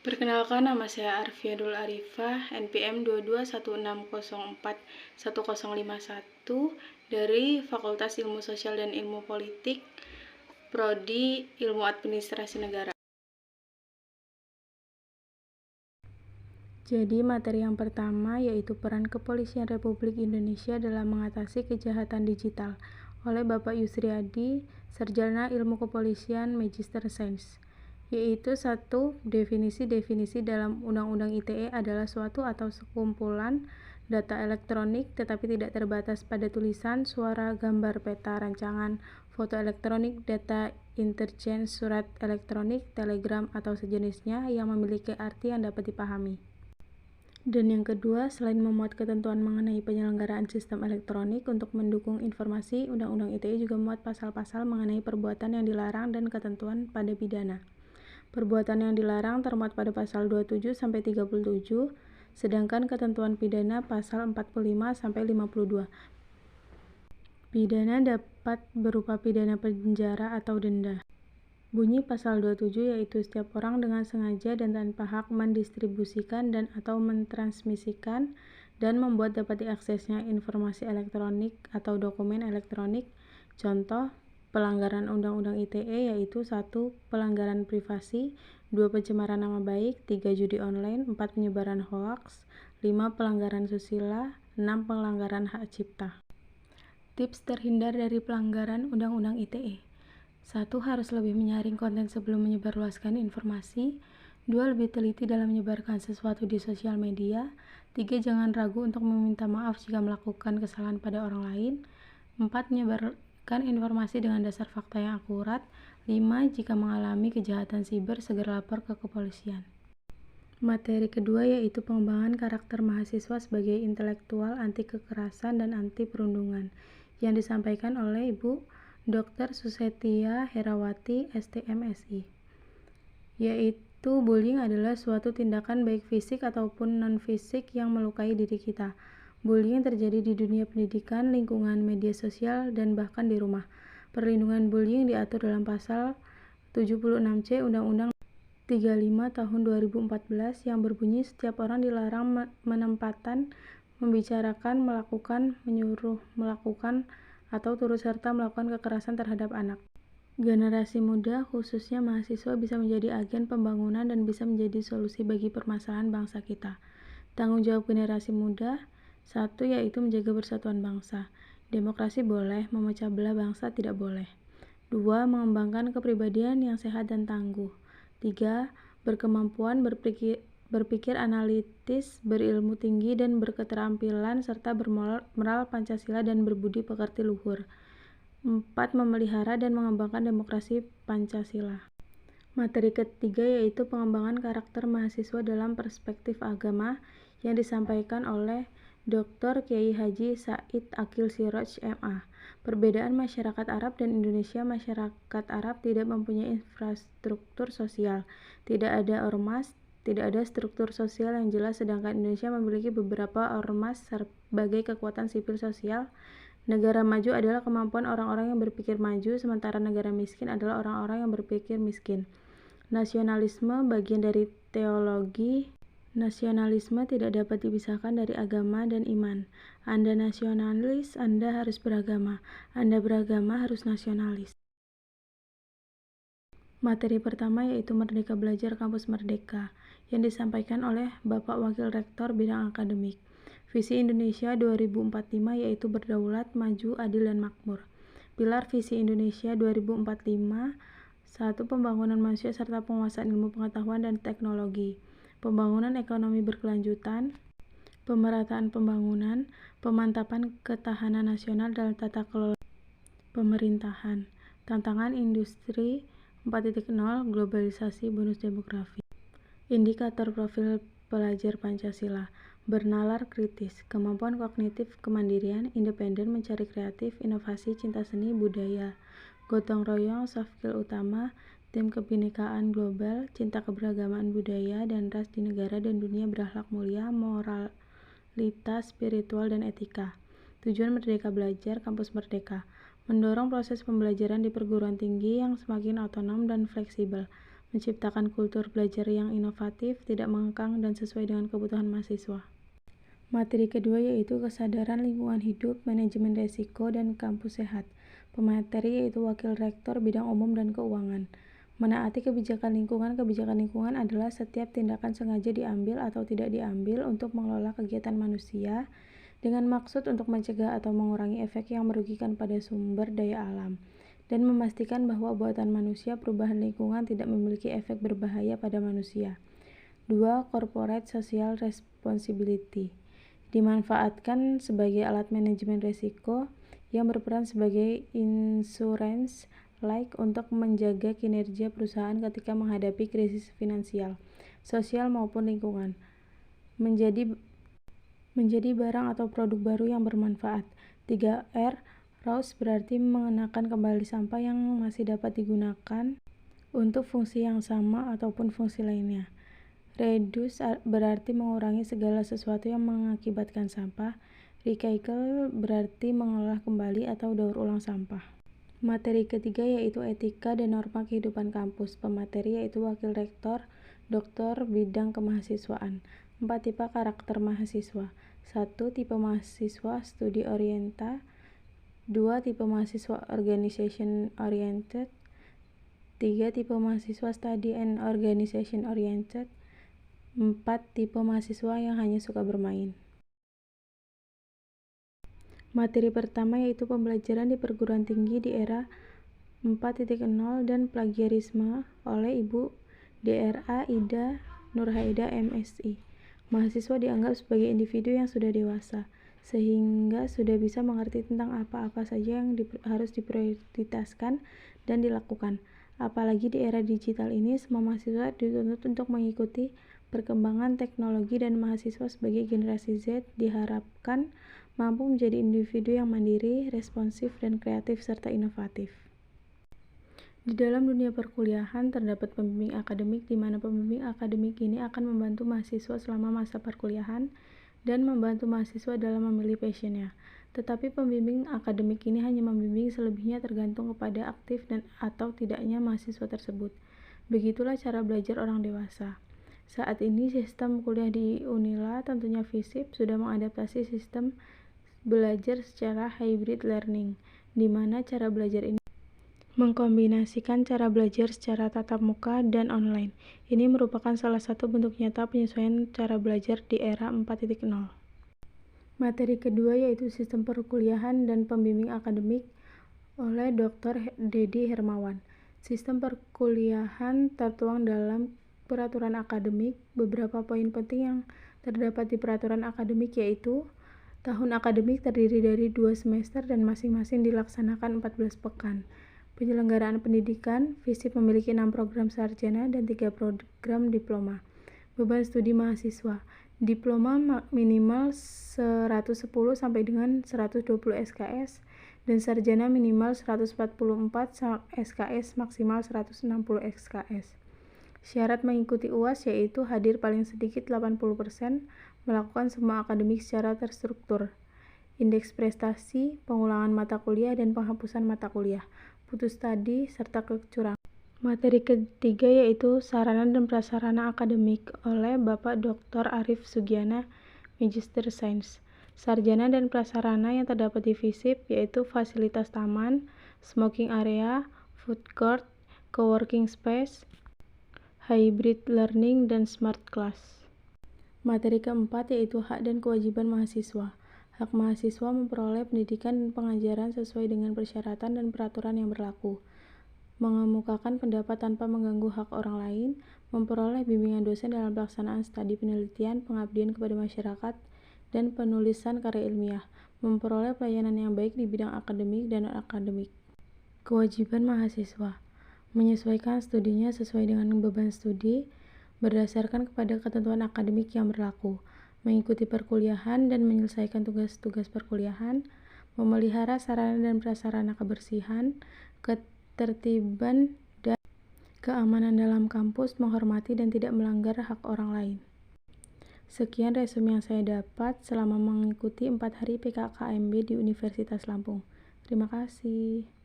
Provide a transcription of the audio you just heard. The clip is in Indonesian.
Perkenalkan, nama saya Arfiadul Arifah, NPM 2216041051 dari Fakultas Ilmu Sosial dan Ilmu Politik, Prodi Ilmu Administrasi Negara. Jadi materi yang pertama yaitu peran Kepolisian Republik Indonesia dalam mengatasi kejahatan digital oleh Bapak Yusriadi, Sarjana Ilmu Kepolisian Magister Sains. Yaitu 1. Definisi dalam Undang-Undang ITE adalah suatu atau sekumpulan data elektronik tetapi tidak terbatas pada tulisan, suara, gambar, peta, rancangan, foto elektronik, data interchange, surat elektronik, telegram, atau sejenisnya yang memiliki arti yang dapat dipahami. Dan yang kedua, selain memuat ketentuan mengenai penyelenggaraan sistem elektronik untuk mendukung informasi, Undang-Undang ITE juga memuat pasal-pasal mengenai perbuatan yang dilarang dan ketentuan pada pidana. Perbuatan yang dilarang termuat pada pasal 27-37, sedangkan ketentuan pidana pasal 45-52. Pidana dapat berupa pidana penjara atau denda. Bunyi pasal 27 yaitu setiap orang dengan sengaja dan tanpa hak mendistribusikan dan atau mentransmisikan dan membuat dapat diaksesnya informasi elektronik atau dokumen elektronik. Contoh pelanggaran Undang-Undang ITE yaitu 1. Pelanggaran privasi, 2. Pencemaran nama baik, 3. Judi online, 4. Penyebaran hoaks, 5. Pelanggaran susila, 6. Pelanggaran hak cipta. Tips terhindar dari pelanggaran Undang-Undang ITE. 1. Harus lebih menyaring konten sebelum menyebarluaskan informasi. 2. Lebih teliti dalam menyebarkan sesuatu di sosial media. 3. Jangan ragu untuk meminta maaf jika melakukan kesalahan pada orang lain. 4. Menyebarkan informasi dengan dasar fakta yang akurat. 5. Jika mengalami kejahatan siber, segera lapor ke kepolisian. Materi kedua yaitu pengembangan karakter mahasiswa sebagai intelektual anti kekerasan dan anti perundungan yang disampaikan oleh Ibu Dr. Susetia Herawati, STMSI. Yaitu bullying adalah suatu tindakan baik fisik ataupun non-fisik yang melukai diri kita. Bullying terjadi di dunia pendidikan, lingkungan, media sosial, dan bahkan di rumah. Perlindungan bullying diatur dalam pasal 76C Undang-Undang 35 tahun 2014 yang berbunyi setiap orang dilarang menempatan, membicarakan, melakukan, menyuruh melakukan, atau turut serta melakukan kekerasan terhadap anak. Generasi muda, khususnya mahasiswa, bisa menjadi agen pembangunan dan bisa menjadi solusi bagi permasalahan bangsa kita. Tanggung jawab generasi muda, 1. Yaitu menjaga persatuan bangsa. Demokrasi boleh, memecah belah bangsa tidak boleh. 2. Mengembangkan kepribadian yang sehat dan tangguh. 3. Berkemampuan berpikir analitis, berilmu tinggi dan berketerampilan serta bermoral Pancasila dan berbudi pekerti luhur. 4. Memelihara dan mengembangkan demokrasi Pancasila. Materi ketiga yaitu pengembangan karakter mahasiswa dalam perspektif agama yang disampaikan oleh Dr. Kiai Haji Said Akil Siroj, MA. Perbedaan masyarakat Arab dan Indonesia. Masyarakat Arab tidak mempunyai infrastruktur sosial, tidak ada ormas, tidak ada struktur sosial yang jelas, sedangkan Indonesia memiliki beberapa ormas sebagai kekuatan sipil sosial. Negara maju adalah kemampuan orang-orang yang berpikir maju, sementara negara miskin adalah orang-orang yang berpikir miskin. Nasionalisme bagian dari teologi. Nasionalisme tidak dapat dipisahkan dari agama dan iman. Anda nasionalis, Anda harus beragama. Anda beragama, harus nasionalis. Materi pertama yaitu Merdeka Belajar Kampus Merdeka yang disampaikan oleh Bapak Wakil Rektor Bidang Akademik. Visi Indonesia 2045 yaitu berdaulat, maju, adil, dan makmur. Pilar Visi Indonesia 2045: 1. Pembangunan manusia serta penguasaan ilmu pengetahuan dan teknologi. Pembangunan ekonomi berkelanjutan. Pemerataan pembangunan. Pemantapan ketahanan nasional dalam tata kelola pemerintahan. Tantangan industri 4.0, globalisasi, bonus demografi. Indikator profil pelajar Pancasila: bernalar kritis, kemampuan kognitif, kemandirian, independen, mencari kreatif, inovasi, cinta seni, budaya, gotong royong, soft skill utama, tim kebinekaan global, cinta keberagaman budaya dan ras di negara dan dunia, berakhlak mulia, moralitas, spiritual, dan etika. Tujuan Merdeka Belajar Kampus Merdeka: mendorong proses pembelajaran di perguruan tinggi yang semakin otonom dan fleksibel, menciptakan kultur belajar yang inovatif, tidak mengekang, dan sesuai dengan kebutuhan mahasiswa. Materi kedua yaitu kesadaran lingkungan hidup, manajemen resiko, dan kampus sehat. Pemateri yaitu Wakil Rektor Bidang Umum dan Keuangan. Menaati kebijakan lingkungan. Kebijakan lingkungan adalah setiap tindakan sengaja diambil atau tidak diambil untuk mengelola kegiatan manusia dengan maksud untuk mencegah atau mengurangi efek yang merugikan pada sumber daya alam, dan memastikan bahwa buatan manusia perubahan lingkungan tidak memiliki efek berbahaya pada manusia. 2. Corporate Social Responsibility. Dimanfaatkan sebagai alat manajemen risiko yang berperan sebagai insurance like untuk menjaga kinerja perusahaan ketika menghadapi krisis finansial, sosial maupun lingkungan. Menjadi barang atau produk baru yang bermanfaat. 3R. Reuse berarti mengenakan kembali sampah yang masih dapat digunakan untuk fungsi yang sama ataupun fungsi lainnya. Reduce berarti mengurangi segala sesuatu yang mengakibatkan sampah. Recycle berarti mengolah kembali atau daur ulang sampah. Materi ketiga yaitu etika dan norma kehidupan kampus. Pemateri yaitu Wakil Rektor, Doktor Bidang Kemahasiswaan. 4 tipe karakter mahasiswa. 1. Tipe mahasiswa studi oriented. 2. Tipe mahasiswa organization oriented. 3. Tipe mahasiswa study and organization oriented. 4. Tipe mahasiswa yang hanya suka bermain. Materi pertama yaitu pembelajaran di perguruan tinggi di era 4.0 dan plagiarisme oleh Ibu Dra. Ida Nurhaida MSI. Mahasiswa dianggap sebagai individu yang sudah dewasa, sehingga sudah bisa mengerti tentang apa-apa saja yang harus diprioritaskan dan dilakukan. Apalagi di era digital ini, semua mahasiswa dituntut untuk mengikuti perkembangan teknologi, dan mahasiswa sebagai generasi Z diharapkan mampu menjadi individu yang mandiri, responsif, dan kreatif serta inovatif. Di dalam dunia perkuliahan terdapat pembimbing akademik, di mana pembimbing akademik ini akan membantu mahasiswa selama masa perkuliahan dan membantu mahasiswa dalam memilih passionnya. Tetapi pembimbing akademik ini hanya membimbing, selebihnya tergantung kepada aktif dan atau tidaknya mahasiswa tersebut. Begitulah cara belajar orang dewasa. Saat ini sistem kuliah di Unila, tentunya FISIP, sudah mengadaptasi sistem belajar secara hybrid learning, di mana cara belajar ini mengkombinasikan cara belajar secara tatap muka dan online. Ini merupakan salah satu bentuk nyata penyesuaian cara belajar di era 4.0. Materi kedua yaitu sistem perkuliahan dan pembimbing akademik oleh Dr. Dedi Hermawan. Sistem perkuliahan tertuang dalam peraturan akademik. Beberapa poin penting yang terdapat di peraturan akademik yaitu tahun akademik terdiri dari 2 semester dan masing-masing dilaksanakan 14 pekan. Penyelenggaraan pendidikan, FISIP memiliki 6 program sarjana dan 3 program diploma. Beban studi mahasiswa, diploma minimal 110 sampai dengan 120 SKS dan sarjana minimal 144 SKS maksimal 160 SKS. Syarat mengikuti UAS yaitu hadir paling sedikit 80%, melakukan semua akademik secara terstruktur, indeks prestasi, pengulangan mata kuliah dan penghapusan mata kuliah, putus studi, serta kecurangan. Materi ketiga yaitu sarana dan prasarana akademik oleh Bapak Dr. Arif Sugiana, Magister Sains. Sarjana dan prasarana yang terdapat di FISIP yaitu fasilitas taman, smoking area, food court, co-working space, hybrid learning, dan smart class. Materi keempat yaitu hak dan kewajiban mahasiswa. Hak mahasiswa memperoleh pendidikan dan pengajaran sesuai dengan persyaratan dan peraturan yang berlaku, mengemukakan pendapat tanpa mengganggu hak orang lain, memperoleh bimbingan dosen dalam pelaksanaan studi penelitian, pengabdian kepada masyarakat, dan penulisan karya ilmiah, memperoleh pelayanan yang baik di bidang akademik dan non-akademik. Kewajiban mahasiswa menyesuaikan studinya sesuai dengan beban studi berdasarkan kepada ketentuan akademik yang berlaku, mengikuti perkuliahan dan menyelesaikan tugas-tugas perkuliahan, memelihara sarana dan prasarana kebersihan, ketertiban dan keamanan dalam kampus, menghormati dan tidak melanggar hak orang lain. Sekian resume yang saya dapat selama mengikuti 4 hari PKKMB di Universitas Lampung. Terima kasih.